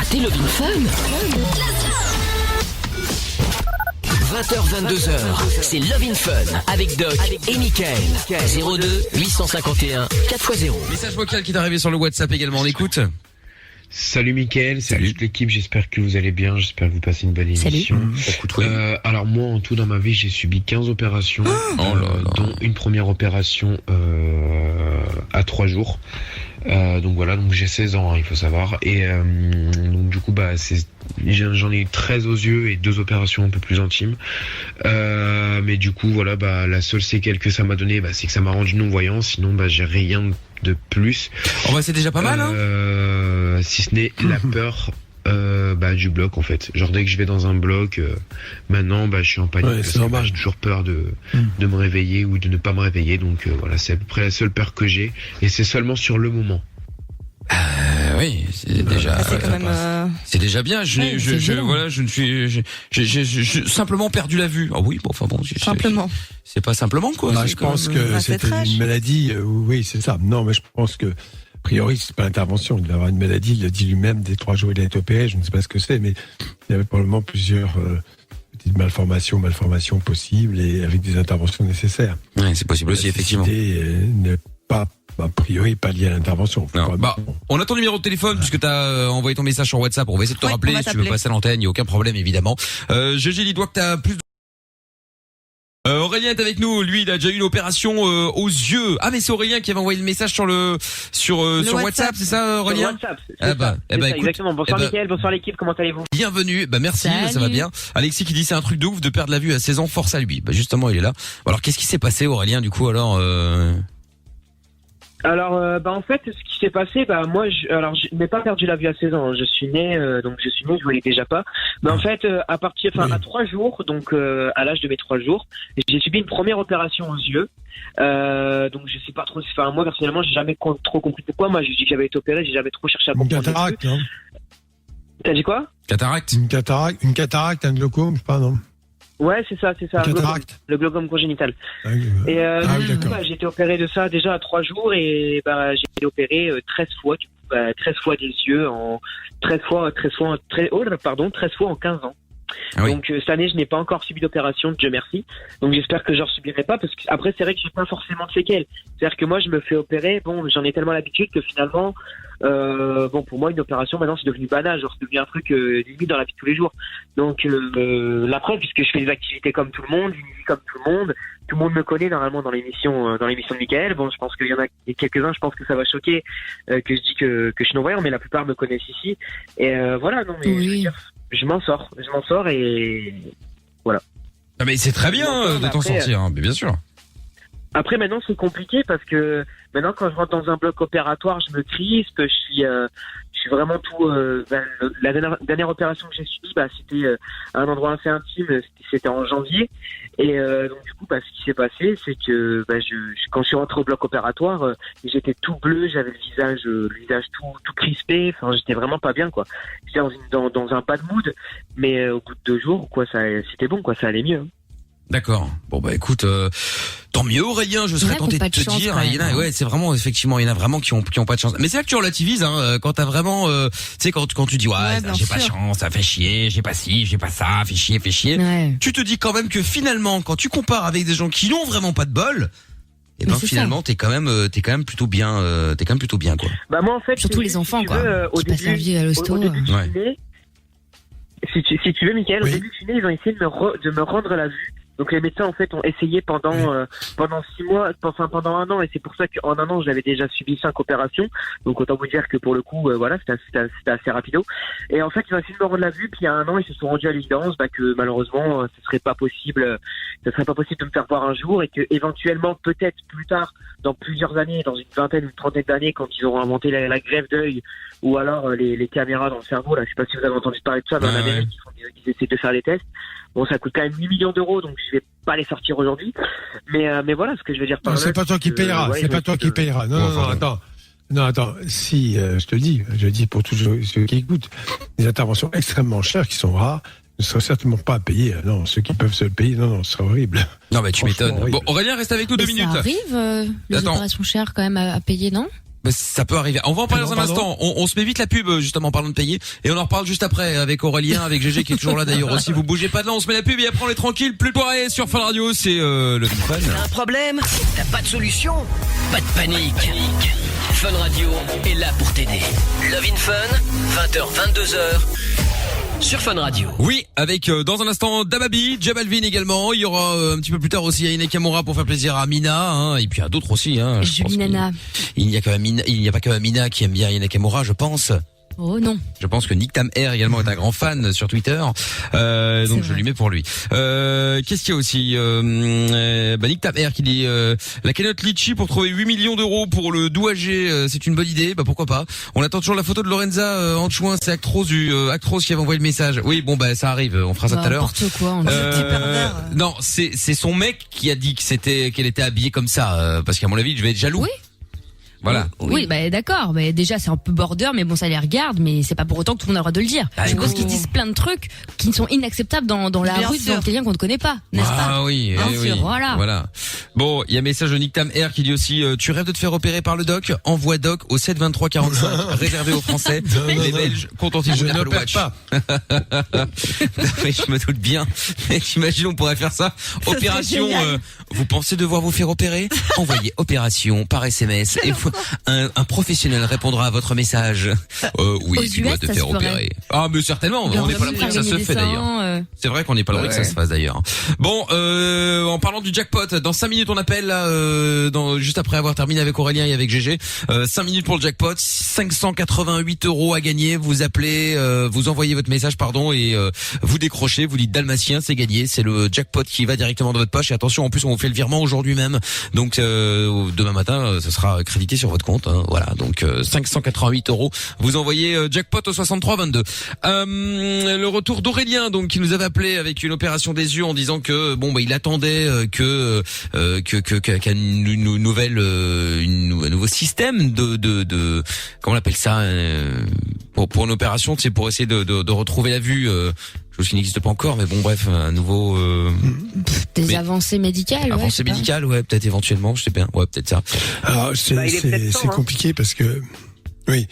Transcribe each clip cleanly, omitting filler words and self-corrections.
raté Love in Fun. 20h-22h, c'est Love in Fun avec Doc et Mickaël. 02 851 4x0. Message vocal qui est arrivé sur le WhatsApp également, on écoute. Salut Mickaël, salut toute l'équipe, j'espère que vous allez bien, j'espère que vous passez une bonne émission. Alors moi en tout dans ma vie j'ai subi 15 opérations, dont une première opération à 3 jours. Donc voilà, donc j'ai 16 ans, il faut savoir. Et donc du coup j'en ai eu 13 aux yeux et 2 opérations un peu plus intimes. Mais du coup voilà, la seule séquelle que ça m'a donné, c'est que ça m'a rendu non-voyant. Sinon j'ai rien de plus. C'est déjà pas mal, si ce n'est la peur du bloc en fait. Genre dès que je vais dans un bloc, maintenant je suis en panique. Ouais, c'est normal. J'ai toujours peur de me réveiller ou de ne pas me réveiller. Donc voilà, c'est à peu près la seule peur que j'ai. Et c'est seulement sur le moment. Oui, c'est déjà. C'est quand même. C'est déjà bien. J'ai simplement perdu la vue. Ah oui, Simplement. C'est pas simplement quoi. Je pense que c'était une maladie. Oui, c'est ça. Non, mais je pense que a priori c'est pas l'intervention. Il devait avoir une maladie. Il l'a dit lui-même. Dès 3 jours il a été opéré. Je ne sais pas ce que c'est, mais il y avait probablement plusieurs petites malformations possibles et avec des interventions nécessaires. Oui, c'est possible aussi effectivement. Ne pas a priori pas lié à l'intervention. On a ton numéro de téléphone puisque t'as envoyé ton message sur WhatsApp. On va essayer de te rappeler si tu veux passer à l'antenne. Il n'y a aucun problème évidemment. Gégé, dis-toi que t'as plus de... Aurélien est avec nous. Lui, il a déjà eu une opération aux yeux. Ah, mais c'est Aurélien qui avait envoyé le message sur WhatsApp, c'est ça, Aurélien? Sur WhatsApp. Écoute, exactement. Bonsoir Mickaël, bonsoir l'équipe. Comment allez-vous? Bienvenue. Merci. Salut. Ça va bien. Alexis qui dit c'est un truc de ouf de perdre la vue à 16 ans. Force à lui. Justement, il est là. Alors, qu'est-ce qui s'est passé, Aurélien, du coup, alors? Alors, en fait, ce qui s'est passé, moi, je n'ai pas perdu la vue à 16 ans. Je suis né, je voyais déjà pas. Mais en fait, à 3 jours, donc à l'âge de mes 3 jours, j'ai subi une première opération aux yeux. Donc je sais pas trop. Moi personnellement, j'ai jamais trop compris pourquoi. Moi, je dis que j'avais été opéré, j'ai jamais trop cherché à comprendre. Une cataracte, hein. T'as dit quoi? Cataracte. Une cataracte, un glaucome, je sais pas, non? Ouais, c'est ça. Le glaucome congénital. Et j'ai été opéré de ça déjà à 3 jours et j'ai été opéré 13 fois, 13 fois des yeux en 13 fois en 15 ans. Ah oui. Donc cette année, je n'ai pas encore subi d'opération, Dieu merci. Donc j'espère que je ne subirai pas parce que après c'est vrai que j'ai pas forcément de séquelles. C'est-à-dire que moi je me fais opérer, j'en ai tellement l'habitude que finalement pour moi une opération maintenant c'est devenu banal, genre c'est devenu un truc limite dans la vie de tous les jours. Donc la preuve, puisque je fais des activités comme tout le monde, une vie comme tout le monde me connaît normalement dans l'émission de Mickaël. Je pense qu'il y en a quelques-uns, je pense que ça va choquer que je dis que je suis non-voyant, mais la plupart me connaissent ici. Et voilà, non mais je veux dire, je m'en sors et voilà. Ah mais c'est très bien de t'en sortir, mais bien sûr. Après maintenant c'est compliqué parce que maintenant quand je rentre dans un bloc opératoire, je me crispe, je suis vraiment tout. La dernière opération que j'ai subie, c'était à un endroit assez intime, c'était en janvier. Et donc du coup, ce qui s'est passé, c'est que quand je suis rentré au bloc opératoire, j'étais tout bleu, j'avais le visage tout crispé. Enfin, j'étais vraiment pas bien, quoi. J'étais dans un bad mood, mais au bout de 2 jours, c'était bon, quoi, ça allait mieux. D'accord. Bon écoute, tant mieux Aurélien, je serais tenté de te dire. C'est vraiment effectivement, il y en a vraiment qui ont pas de chance. Mais c'est là que tu relativises, quand t'as vraiment, tu sais quand tu dis j'ai pas de chance, ça fait chier, j'ai pas ci, j'ai pas ça, fait chier. Ouais. Tu te dis quand même que finalement, quand tu compares avec des gens qui n'ont vraiment pas de bol, finalement t'es quand même plutôt bien, quoi. Moi en fait, surtout les enfants qui passent leur vie à l'hosto. Si tu veux, Mickaël, au début du ciné, ils ont essayé de me rendre la vue. Donc les médecins en fait ont essayé pendant 6 mois, pendant 1 an, et c'est pour ça qu'en 1 an j'avais déjà subi 5 opérations. Donc autant vous dire que pour le coup c'était assez rapido. Et en fait ils ont essayé de me rendre la vue, puis il y a 1 an ils se sont rendus à l'évidence que malheureusement ce serait pas possible de me faire voir un jour, et que éventuellement peut-être plus tard, dans plusieurs années, dans une vingtaine ou une trentaine d'années, quand ils auront inventé la greffe d'œil ou alors les caméras dans le cerveau, là je sais pas si vous avez entendu parler de ça, mais en Amérique ils essaient de faire des tests. Ça coûte quand même 8 millions d'euros, donc je vais pas les sortir aujourd'hui. Mais voilà ce que je veux dire par là. C'est pas toi qui payeras, Non, attends. Si, je dis pour tous ceux qui écoutent, des interventions extrêmement chères qui sont rares ne seraient certainement pas à payer. Non, ceux qui peuvent se le payer, non, ce serait horrible. Non, mais tu m'étonnes. Horrible. Bon, Aurélien, reste avec nous 2 minutes. Ça arrive, les opérations chères quand même à payer, non? Ça peut arriver. On va en parler dans un instant. On se met vite la pub, justement, en parlant de payer. Et on en reparle juste après avec Aurélien, avec GG qui est toujours là d'ailleurs aussi. Vous bougez pas de là, on se met la pub et après on est tranquille. Plus de soirée sur Fun Radio, c'est le Fun. T'as un problème? T'as pas de solution? Pas de panique. Fun Radio est là pour t'aider. Love in Fun, 20h, 22h. Sur Fun Radio. Oui, avec dans un instant Dababy, J Balvin également. Il y aura un petit peu plus tard aussi Ayane Nakamura pour faire plaisir à Mina, hein, et puis à d'autres aussi. Hein, Julie Nana. Il n'y a pas que Mina qui aime bien Ayane Nakamura, je pense. Oh non. Je pense que Nick Tam Air également est un grand fan sur Twitter, donc je lui mets pour lui. Qu'est-ce qu'il y a aussi Nick Tam Air qui dit la cagnotte Litchi pour trouver 8 millions d'euros pour le douager, c'est une bonne idée, bah pourquoi pas. On attend toujours la photo de Lorenza Anchouin, c'est Actros qui avait envoyé le message. Oui, bon bah ça arrive, on fera ça tout à l'heure. N'importe quoi, non, c'est son mec qui a dit qu'elle était habillée comme ça, parce qu'à mon avis, je vais être jaloux. Oui. Voilà. Oui, bah d'accord. Mais déjà, c'est un peu border, mais bon, ça les regarde, mais c'est pas pour autant que tout le monde a le droit de le dire. Je pense qu'ils disent plein de trucs qui sont inacceptables dans la rue devant quelqu'un qu'on ne connaît pas, n'est-ce pas? Ah oui, oui. Voilà. Bon, il y a un message de Nick Tam Air qui dit aussi tu rêves de te faire opérer par le doc, envoie doc au 7 23 45 réservé aux Français. Les Belges contentez-vous de Apple Watch. Pas. Mais je me doute bien. J'imagine on pourrait faire ça. Opération vous pensez devoir vous faire opérer? Envoyez opération par SMS et un professionnel répondra à votre message. Oui, tu dois te faire opérer. Ah, mais certainement. On n'est pas là pour que ça se fait d'ailleurs. C'est vrai qu'on n'est pas là pour que ça se fasse d'ailleurs. Bon, en parlant du jackpot, dans 5 minutes on appelle là, juste après avoir terminé avec Aurélien et avec GG. 5 minutes pour le jackpot, 588 € à gagner. Vous appelez, vous envoyez votre message, et vous décrochez. Vous dites Dalmatien, c'est gagné. C'est le jackpot qui va directement dans votre poche. Et attention, en plus on vous fait le virement aujourd'hui même. Donc demain matin, ça sera crédité sur votre compte, hein, voilà. Donc 588 €. Vous envoyez jackpot au 63 22. Le retour d'Aurélien, donc qui nous avait appelé avec une opération des yeux en disant que il attendait qu'un nouveau système de comment on appelle ça, pour une opération, c'est pour essayer de retrouver la vue. Chose qui n'existe pas encore, mais bon, bref, un nouveau... avancées médicales. Avancées médicales, ouais, peut-être éventuellement, je sais pas. Ouais, peut-être ça. Alors, c'est compliqué parce que... Oui,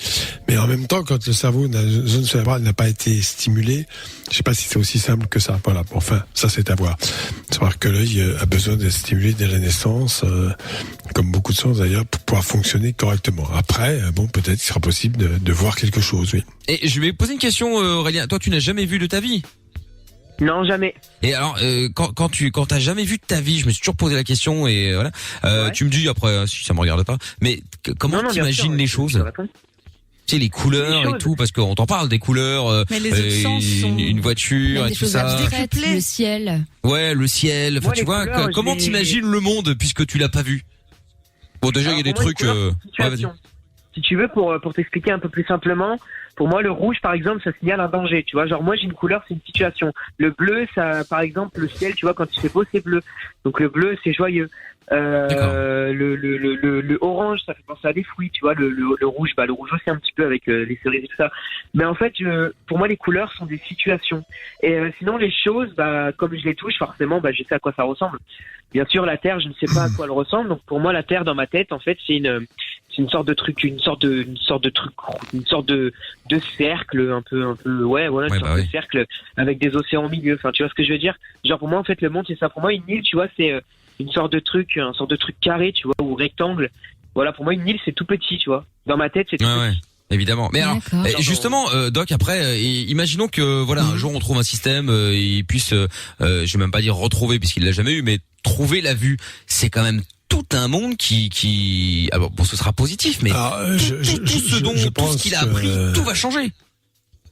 mais en même temps, quand le cerveau, la zone cérébrale n'a pas été stimulée, je sais pas si c'est aussi simple que ça. Voilà, enfin, ça c'est à voir. C'est-à-dire que l'œil a besoin d'être stimulé dès la naissance, comme beaucoup de sens d'ailleurs, pour pouvoir fonctionner correctement. Après, peut-être qu'il sera possible de voir quelque chose, oui. Et je vais poser une question, Aurélien. Toi, tu n'as jamais vu de ta vie? Non, jamais. Et alors, quand t'as jamais vu de ta vie, je me suis toujours posé la question et voilà. Tu me dis après si ça me regarde pas, mais comment t'imagines les choses? Tu sais, les couleurs et tout, parce qu'on t'en parle des couleurs, mais les autres sens sont... une voiture et tout ça. Le ciel. Ouais, le ciel. Enfin, tu vois, comment t'imagines le monde puisque tu l'as pas vu? Bon, déjà il y a des trucs. Si tu veux, pour t'expliquer un peu plus simplement, pour moi, le rouge, par exemple, ça signale un danger, tu vois. Genre, moi, j'ai une couleur, c'est une situation. Le bleu, ça, par exemple, le ciel, tu vois, quand il fait beau, c'est bleu. Donc, le bleu, c'est joyeux. Le orange, ça fait penser à des fruits, tu vois. Le rouge, le rouge aussi un petit peu avec les cerises et tout ça. Mais en fait, pour moi, les couleurs sont des situations. Et sinon, les choses, comme je les touche, forcément, je sais à quoi ça ressemble. Bien sûr, la Terre, je ne sais pas à quoi elle ressemble. Donc, pour moi, la Terre, dans ma tête, en fait, c'est une sorte de truc, une sorte de cercle, un peu, de cercle avec des océans au milieu. Enfin, tu vois ce que je veux dire? Genre, pour moi, en fait, le monde, c'est ça. Pour moi, une île, tu vois, c'est une sorte de truc carré, tu vois, ou rectangle. Voilà, pour moi, une île, c'est tout petit, tu vois. Dans ma tête, c'est tout petit. Ouais. Évidemment. Mais alors, justement, Doc, après, imaginons que, un jour on trouve un système, il puisse, je vais même pas dire retrouver puisqu'il l'a jamais eu, mais trouver la vue. C'est quand même tout un monde qui, alors bon, ce sera positif, mais tout ce qu'il a appris, tout va changer.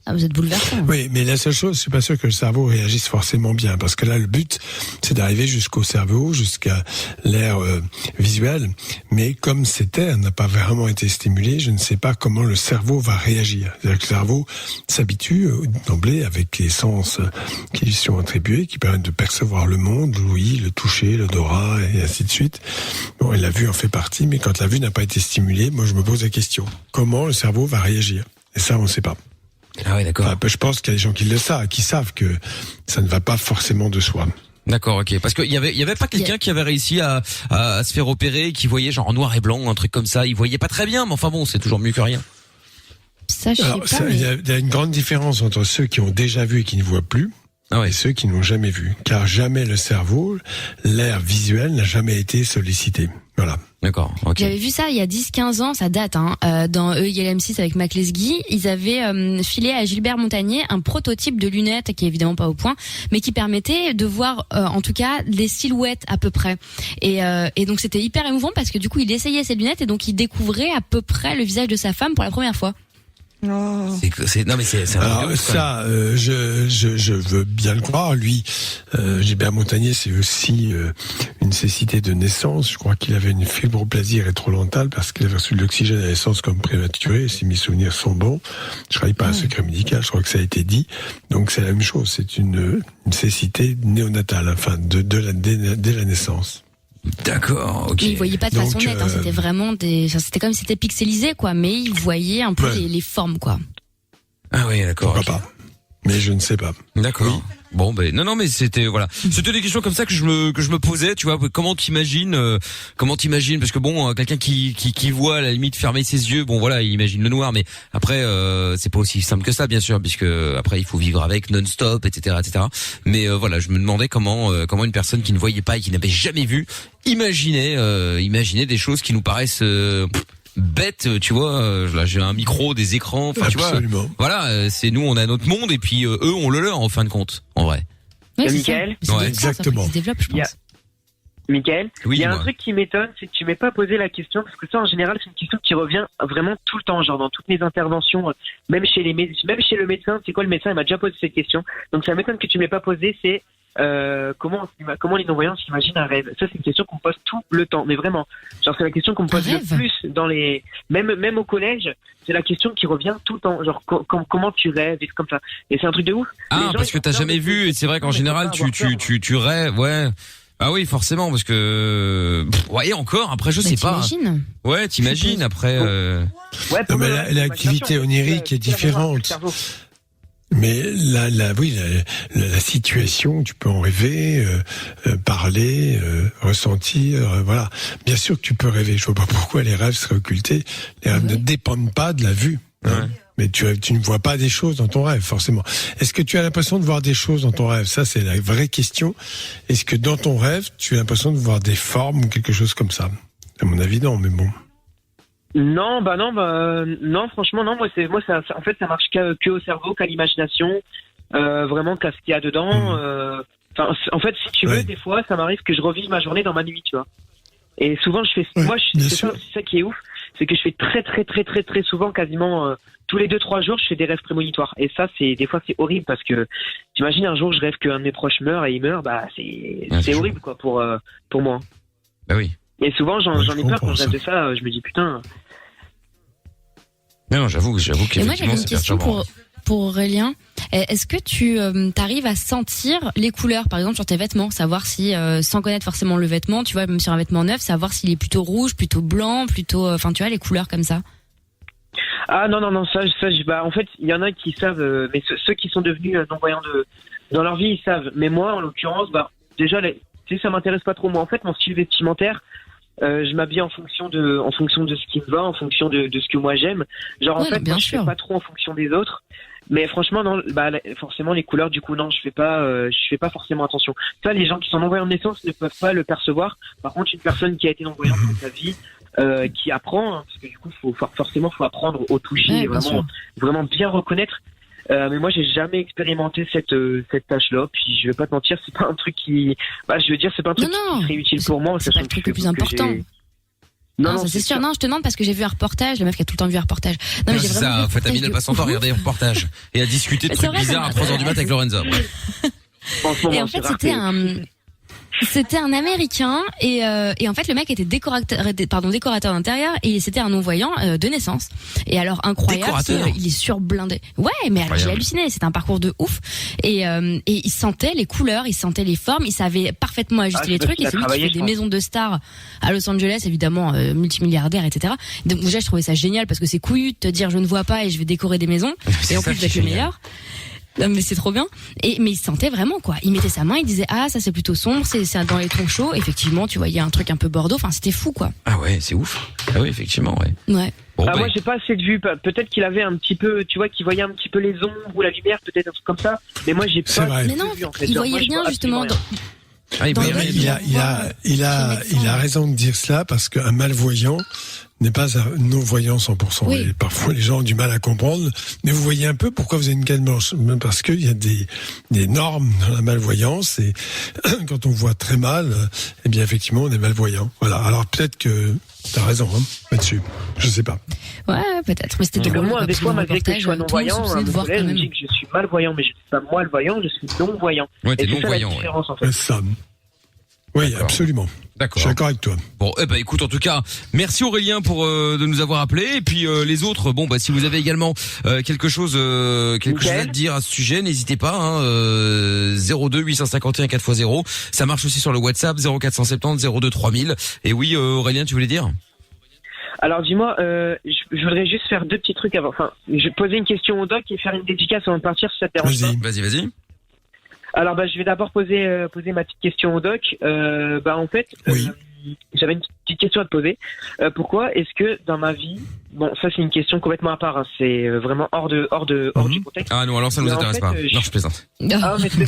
Ah, vous êtes bouleversant. Oui, mais la seule chose, je suis pas sûr que le cerveau réagisse forcément bien, parce que là, le but, c'est d'arriver jusqu'au cerveau, jusqu'à l'air visuel. Mais comme cette air n'a pas vraiment été stimulé, je ne sais pas comment le cerveau va réagir. C'est-à-dire que le cerveau s'habitue d'emblée avec les sens qui lui sont attribués, qui permettent de percevoir le monde, l'ouïe, le toucher, l'odorat, et ainsi de suite. Bon, et la vue en fait partie, mais quand la vue n'a pas été stimulée, moi, je me pose la question. Comment le cerveau va réagir? Et ça, on ne sait pas. Ah oui, d'accord. Enfin, je pense qu'il y a des gens qui le savent, qui savent que ça ne va pas forcément de soi. D'accord, ok. Parce qu'il y avait pas quelqu'un qui avait réussi à se faire opérer, qui voyait genre en noir et blanc, un truc comme ça. Il voyait pas très bien, mais enfin bon, c'est toujours mieux que rien. Ça, je sais pas. Il y a une grande différence entre ceux qui ont déjà vu et qui ne voient plus. Et ceux qui n'ont jamais vu. Car jamais le cerveau, l'air visuel n'a jamais été sollicité. Voilà. D'accord, ok. J'avais vu ça il y a 10-15 ans, ça date, dans EILM6 avec Mac Lesguy. Ils avaient filé à Gilbert Montagnier un prototype de lunettes qui est évidemment pas au point, mais qui permettait de voir, en tout cas, des silhouettes à peu près. Et donc c'était hyper émouvant parce que du coup, il essayait ses lunettes et donc il découvrait à peu près le visage de sa femme pour la première fois. Non mais c'est alors ça je veux bien le croire. Lui Gilbert Montagnier, c'est aussi une cécité de naissance. Je crois qu'il avait une fibroplasie rétrolentale parce qu'il avait reçu de l'oxygène à naissance comme prématuré, si mes souvenirs sont bons. Je travaille pas un secret médical, je crois que ça a été dit. Donc c'est la même chose, c'est une cécité néonatale, enfin dès la naissance. D'accord, ok. Mais il voyait pas de façon nette, c'était vraiment c'était comme si c'était pixelisé, quoi, mais il voyait un peu les formes, quoi. Ah oui, d'accord. Pourquoi pas? Mais je ne sais pas. D'accord. Oui. Bon, non, mais c'était des questions comme ça que je me posais, tu vois. Comment t'imagines, parce que bon, quelqu'un qui voit à la limite fermer ses yeux, bon voilà, il imagine le noir, mais après c'est pas aussi simple que ça, bien sûr, puisque après il faut vivre avec non-stop, etc. Mais voilà, je me demandais comment une personne qui ne voyait pas et qui n'avait jamais vu imaginait des choses qui nous paraissent bête, tu vois. Là, j'ai un micro, des écrans, enfin tu vois. Voilà, c'est nous, on a notre monde et puis eux ont le leur en fin de compte, en vrai. Oui, Mickaël. Ouais, exactement. Ça se développe, je pense. Mickaël, oui, il y a un truc qui m'étonne, c'est que tu m'aies pas posé la question, parce que ça en général c'est une question qui revient vraiment tout le temps, genre dans toutes mes interventions, même chez le médecin. C'est quoi, le médecin il m'a déjà posé cette question, donc ça m'étonne que tu m'aies pas posé. C'est comment les non-voyants s'imaginent un rêve. Ça c'est une question qu'on me pose tout le temps, mais vraiment, genre c'est la question qu'on me pose le plus dans les, même au collège, c'est la question qui revient tout le temps, genre comment tu rêves et comme ça, et c'est un truc de ouf. Ah, parce que t'as jamais vu, et c'est vrai qu'en général tu rêves, ouais. Ah oui, forcément, parce que ouais, encore après je sais pas. T'imagines. Ouais, t'imagines après. Ouais, non, mais l'activité onirique est différente. Mais la situation, tu peux en rêver, parler, ressentir, voilà. Bien sûr que tu peux rêver. Je vois pas pourquoi les rêves seraient occultés. Les rêves ne dépendent pas de la vue. Hein. Mais tu ne vois pas des choses dans ton rêve, forcément. Est-ce que tu as l'impression de voir des choses dans ton rêve? Ça, c'est la vraie question. Est-ce que dans ton rêve, tu as l'impression de voir des formes ou quelque chose comme ça? À mon avis, non, mais bon. Non, franchement, non. Moi, ça, en fait, ça marche que au cerveau, qu'à l'imagination, vraiment qu'à ce qu'il y a dedans. En fait, si tu veux, des fois, ça m'arrive que je revive ma journée dans ma nuit, tu vois. Et souvent, c'est ça qui est ouf, c'est que je fais très, très, très, très, très souvent, quasiment tous les 2-3 jours, je fais des rêves prémonitoires. Et ça, des fois, c'est horrible parce que t'imagines un jour, je rêve qu'un de mes proches meurt et il meurt, bah c'est horrible, quoi, pour moi. Bah oui. Et souvent, j'en ai peur quand je rêve de ça. Je me dis putain. Non, j'avoue qu'effectivement, et moi, j'avais une question pour Aurélien. Est-ce que tu t'arrives à sentir les couleurs, par exemple, sur tes vêtements, savoir si, sans connaître forcément le vêtement, tu vois, même sur un vêtement neuf, savoir s'il est plutôt rouge, plutôt blanc, plutôt, enfin, tu vois, les couleurs comme ça? Ah non, ça, en fait, il y en a qui savent, mais ceux qui sont devenus non-voyants dans leur vie, ils savent. Mais moi, en l'occurrence, déjà, ça m'intéresse pas trop. Moi, en fait, mon style vestimentaire, je m'habille en fonction de ce qui me va, en fonction de ce que moi j'aime. Genre, en fait, moi, je fais pas trop en fonction des autres. Mais franchement, non, forcément, les couleurs, du coup, non, je fais pas forcément attention. Ça, les gens qui sont non-voyants de naissance ne peuvent pas le percevoir. Par contre, une personne qui a été non-voyante dans sa vie, qui apprend, hein, parce que du coup, faut apprendre au toucher, et vraiment bien reconnaître. Mais moi, j'ai jamais expérimenté cette tâche-là. Puis, je vais pas te mentir, c'est pas un truc qui, c'est pas un truc qui serait utile pour moi. C'est pas le truc le plus important. Non, ça c'est sûr. Non, je te demande parce que j'ai vu un reportage, la meuf qui a tout le temps vu un reportage. Non, mais c'est ça, en fait, Amine, elle passe son temps à regarder un reportage et à discuter de trucs bizarres à 3h du mat avec Lorenza. Et en fait, c'était un Américain et en fait le mec était décorateur d'intérieur et c'était un non-voyant de naissance. Et alors incroyable, il est surblindé. Ouais, mais j'ai halluciné, c'était un parcours de ouf et il sentait les couleurs, il sentait les formes, il savait parfaitement ajuster les trucs et c'est lui qui fait des maisons de stars à Los Angeles, évidemment multimilliardaire, etc. Donc déjà je trouvais ça génial parce que c'est couillu de te dire je ne vois pas et je vais décorer des maisons et en plus d'être le meilleur. Non, mais c'est trop bien. Mais il sentait vraiment, quoi. Il mettait sa main, il disait, ça c'est plutôt sombre, c'est dans les tons chauds. Effectivement, tu voyais un truc un peu bordeaux. Enfin, c'était fou, quoi. Ah ouais, c'est ouf. Ah oui, effectivement, ouais. Ouais. Bon, moi, j'ai pas assez de vue. Peut-être qu'il avait un petit peu, tu vois, qu'il voyait un petit peu les ombres ou la lumière, peut-être un truc comme ça. Mais moi, j'ai pas assez de vue, en fait. Il voyait rien, justement. Il a raison de dire cela parce qu'un malvoyant n'est pas un non-voyant 100%. Oui. Et parfois, les gens ont du mal à comprendre. Mais vous voyez un peu pourquoi vous avez une canne blanche. Parce qu'il y a des normes dans la malvoyance. Et quand on voit très mal, eh bien, effectivement, on est malvoyant. Voilà. Alors, peut-être que t'as raison, là-dessus. Je sais pas. Ouais, peut-être. Mais c'était drôle. Moi, des fois, malgré que je sois non-voyant, mon collègue me dit que je suis malvoyant, mais je suis pas malvoyant, je suis non-voyant. Ouais, t'es non-voyant. C'est ça la différence, en fait. Ça. Oui, d'accord. Absolument. D'accord. Je suis d'accord avec toi. Bon, écoute, en tout cas, merci Aurélien pour de nous avoir appelés. Et puis les autres, si vous avez également quelque chose à dire à ce sujet, n'hésitez pas. 02 851 4x0. Ça marche aussi sur le WhatsApp 0470 02 3000. Et oui, Aurélien, tu voulais dire? Alors dis-moi, je voudrais juste faire deux petits trucs avant. Enfin, je vais poser une question au doc et faire une dédicace avant de partir si ça te dérange pas. Vas-y. Alors je vais d'abord poser ma petite question au doc. En fait, oui. J'avais une petite question à te poser. Pourquoi est-ce que dans ma vie, bon ça c'est une question complètement à part, hein, c'est vraiment hors du contexte. Ah non, alors ça nous intéresse pas. Non, je plaisante. Ah mais c'est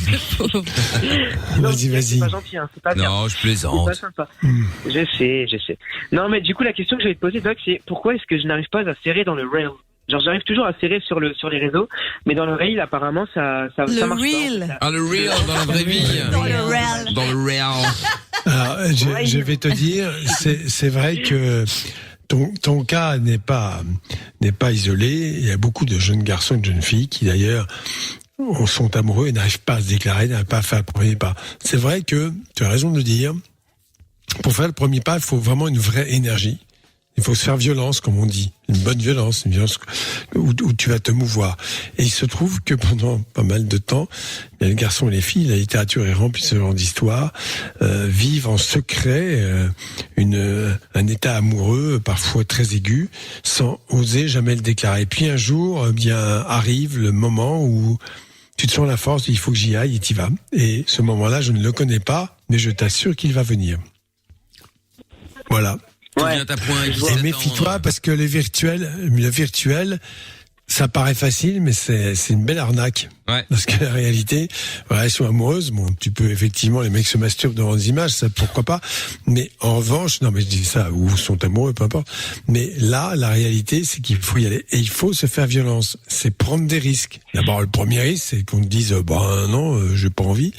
Vas-y. C'est pas gentil, hein, c'est pas bien. Non, je plaisante. C'est pas sympa. Je sais. Non mais du coup la question que je vais te poser doc, c'est pourquoi est-ce que je n'arrive pas à serrer dans le rail? Genre j'arrive toujours à serrer sur les réseaux, mais dans le rail apparemment ça marche pas. Le reel dans la vraie vie. Dans le rail. Alors je vais te dire, c'est vrai que ton cas n'est pas isolé. Il y a beaucoup de jeunes garçons et de jeunes filles qui d'ailleurs sont amoureux et n'arrivent pas à se déclarer, n'arrivent pas à faire le premier pas. C'est vrai que tu as raison de le dire. Pour faire le premier pas, il faut vraiment une vraie énergie. Il faut se faire violence, comme on dit. Une bonne violence, une violence où tu vas te mouvoir. Et il se trouve que pendant pas mal de temps, les garçons et les filles, la littérature est remplie de ce genre d'histoire, vivent en secret un état amoureux, parfois très aigu, sans oser jamais le déclarer. Et puis un jour, arrive le moment où tu te sens la force, il faut que j'y aille, et t'y vas. Et ce moment-là, je ne le connais pas, mais je t'assure qu'il va venir. Voilà. Ouais. Et méfie-toi parce que le virtuel, ça paraît facile, mais c'est une belle arnaque. Ouais. Parce que la réalité, elles sont amoureuses. Bon, tu peux effectivement, les mecs se masturbent devant des images, ça pourquoi pas. Mais en revanche, non, mais je dis ça, ou sont amoureux, peu importe. Mais là, la réalité, c'est qu'il faut y aller. Et il faut se faire violence. C'est prendre des risques. D'abord, le premier risque, c'est qu'on te dise, non, j'ai pas envie.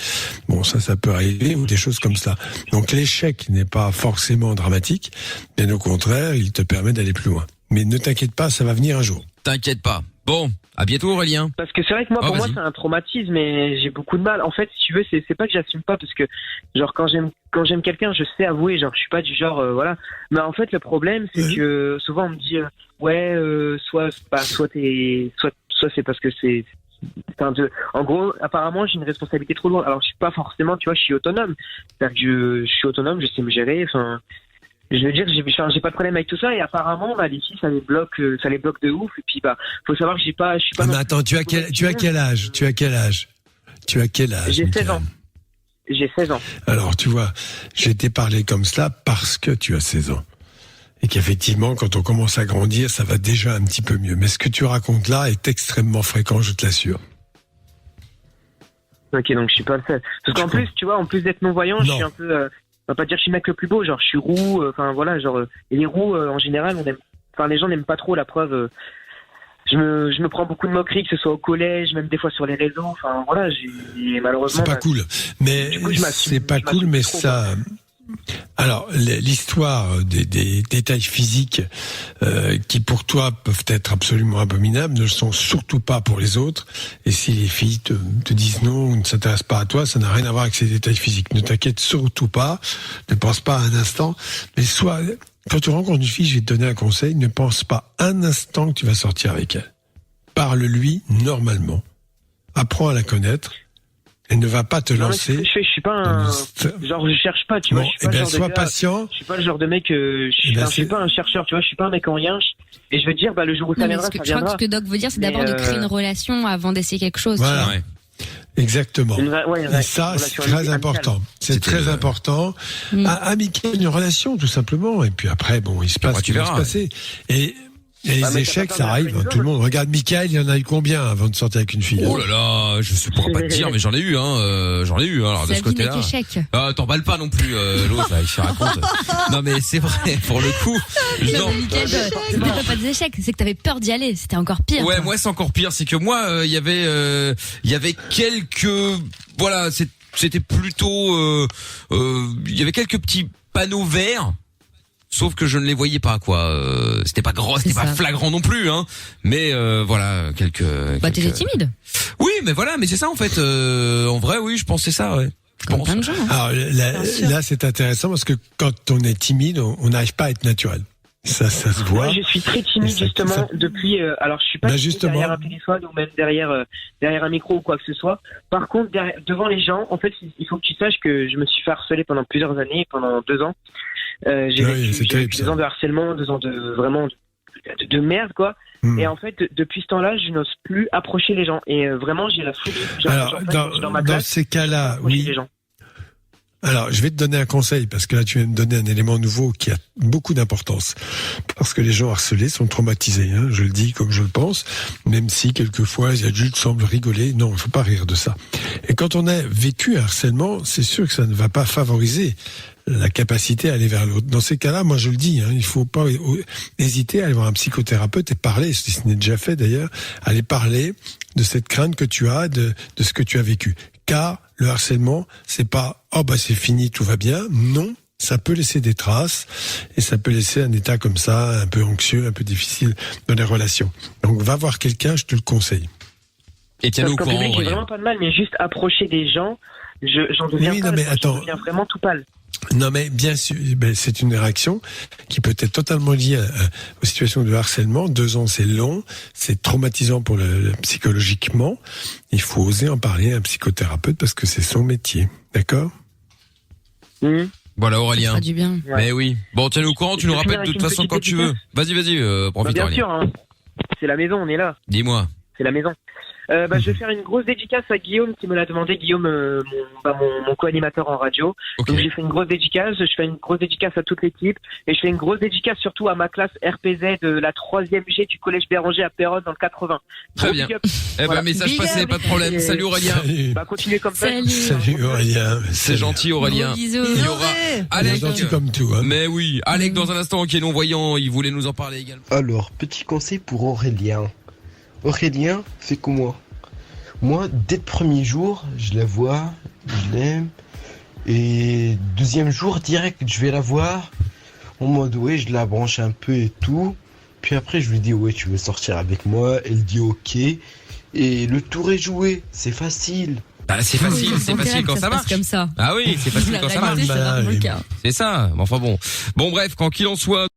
Bon, ça peut arriver, ou des choses comme ça. Donc l'échec n'est pas forcément dramatique. Bien au contraire, il te permet d'aller plus loin. Mais ne t'inquiète pas, ça va venir un jour. T'inquiète pas. Bon, à bientôt Aurélien. Parce que c'est vrai que moi, pour moi, c'est un traumatisme et j'ai beaucoup de mal. En fait, si tu veux, c'est pas que j'assume pas parce que, genre, quand j'aime quelqu'un, je sais avouer, genre, je suis pas du genre, voilà. Mais en fait, le problème, c'est que souvent on me dit, soit c'est parce que c'est, en gros, apparemment, j'ai une responsabilité trop lourde. Alors, je suis pas forcément, tu vois, je suis autonome. C'est-à-dire que je suis autonome, je sais me gérer, enfin. Je veux dire, j'ai pas de problème avec tout ça et apparemment, les filles, ça les bloque de ouf. Et puis, faut savoir que je suis pas. Mais attends, tu as quel âge J'ai 16 ans. J'ai 16 ans. Alors, tu vois, j'ai été parlé comme cela parce que tu as 16 ans. Et qu'effectivement, quand on commence à grandir, ça va déjà un petit peu mieux. Mais ce que tu racontes là est extrêmement fréquent, je te l'assure. Ok, donc je suis pas le seul. Parce qu'en plus, tu vois, en plus d'être non-voyant, je suis un peu. On va pas dire que je suis le mec le plus beau, genre je suis roux, voilà, genre et les roux en général, les gens n'aiment pas trop, la preuve. Je me prends beaucoup de moqueries, que ce soit au collège, même des fois sur les réseaux, enfin voilà, malheureusement. C'est pas cool, mais c'est pas cool, mais ça. Alors, l'histoire des détails physiques qui pour toi peuvent être absolument abominables ne le sont surtout pas pour les autres. Et si les filles te disent non ou ne s'intéressent pas à toi, ça n'a rien à voir avec ces détails physiques. Ne t'inquiète surtout pas, ne pense pas un instant. Mais quand tu rencontres une fille, je vais te donner un conseil, ne pense pas un instant que tu vas sortir avec elle. Parle-lui normalement. Apprends à la connaître. Elle ne va pas te lancer. Je suis pas genre, je cherche pas, tu vois. Je suis pas le genre sois de gars, patient. Je suis pas le genre de mec, je suis pas un chercheur, tu vois. Je suis pas un mec en rien. Et je veux dire, le jour où ça viendra, ça viendra. Je crois que ce que Doc veut dire, c'est d'abord de créer une relation avant d'essayer quelque chose. Voilà. Exactement. Et ça, c'est très important. C'est très important. Amical, une relation, tout simplement. Et puis après, il se passe ce qui va se passer. Et les échecs, ça arrive. Tout le monde. Regarde, Michael, il y en a eu combien avant de sortir avec une fille? Oh là là, je ne pourrais pas te dire, mais j'en ai eu, alors, de ce côté-là. T'emballes pas non plus, l'autre, là, il se raconte. Non, mais c'est vrai, pour le coup. Non, mais Michael, c'était pas des échecs, c'est que t'avais peur d'y aller. C'était encore pire. Ouais, moi, c'est encore pire. C'est que moi, il y avait quelques, voilà, c'était plutôt, il y avait quelques petits panneaux verts. Sauf que je ne les voyais pas, quoi. C'était pas grand, c'était pas flagrant non plus, hein. Mais voilà, quelques. T'étais timide. Oui, mais voilà, mais c'est ça en fait. En vrai, oui, je pensais ça, ouais. Je pense. Plein de gens. Alors là, c'est intéressant parce que quand on est timide, on n'arrive pas à être naturel. Ça se voit. Moi, je suis très timide justement depuis. Alors, je suis pas derrière un téléphone ou même derrière un micro ou quoi que ce soit. Par contre, devant les gens, en fait, il faut que tu saches que je me suis fait harceler pendant plusieurs années, pendant 2 ans. J'ai vécu 2 ans de harcèlement, 2 ans de merde, quoi. Et en fait, depuis ce temps-là, je n'ose plus approcher les gens. Et vraiment, j'ai la folie. Alors, dans ces cas-là, oui. Les gens. Alors, je vais te donner un conseil, parce que là, tu viens de me donner un élément nouveau qui a beaucoup d'importance. Parce que les gens harcelés sont traumatisés, hein, je le dis comme je le pense, même si quelquefois les adultes semblent rigoler. Non, il ne faut pas rire de ça. Et quand on a vécu un harcèlement, c'est sûr que ça ne va pas favoriser la capacité à aller vers l'autre. Dans ces cas-là, moi je le dis, il faut pas hésiter à aller voir un psychothérapeute et parler, si ce n'est déjà fait d'ailleurs, aller parler de cette crainte que tu as, de ce que tu as vécu. Car le harcèlement, c'est pas c'est fini, tout va bien. Non, ça peut laisser des traces et ça peut laisser un état comme ça, un peu anxieux, un peu difficile dans les relations. Donc va voir quelqu'un, je te le conseille. Et tiens-nous au courant. J'ai vraiment pas de mal, mais juste approcher des gens, j'en deviens j'en deviens vraiment tout pâle. Non, mais bien sûr, c'est une réaction qui peut être totalement liée aux situations de harcèlement. 2 ans, c'est long, c'est traumatisant pour psychologiquement. Il faut oser en parler à un psychothérapeute parce que c'est son métier. D'accord ? Voilà, Aurélien. Ça fait du bien. Mais oui. Bon, tiens-nous au courant, tu nous rappelles de toute façon quand tu veux. Vas-y, profite. Bien sûr, hein. C'est la maison, on est là. Dis-moi. C'est la maison. Je vais faire une grosse dédicace à Guillaume qui me l'a demandé, Guillaume, mon co-animateur en radio. Okay. Donc j'ai fait une grosse dédicace, je fais une grosse dédicace à toute l'équipe et je fais une grosse dédicace surtout à ma classe RPZ de la 3e G du collège Béranger à Péronne dans le 80. Très bien. Message passé, pas de problème. Salut Aurélien. Continuez comme ça. Salut Aurélien. C'est gentil Aurélien. Il y aura Alec. Gentil comme tout, hein. Mais oui, Alec dans un instant qui est non-voyant, il voulait nous en parler également. Alors, petit conseil pour Aurélien. Aurélien, c'est comme moi. Moi, dès le premier jour, je la vois, je l'aime. Et 2e jour, direct, je vais la voir. En mode, je la branche un peu et tout. Puis après, je lui dis, tu veux sortir avec moi? Elle dit, ok. Et le tour est joué, c'est facile. C'est facile quand ça marche. Comme ça. Ah oui, c'est facile quand ça marche. C'est ça. Enfin bon. Bon bref, quand qu'il en soit.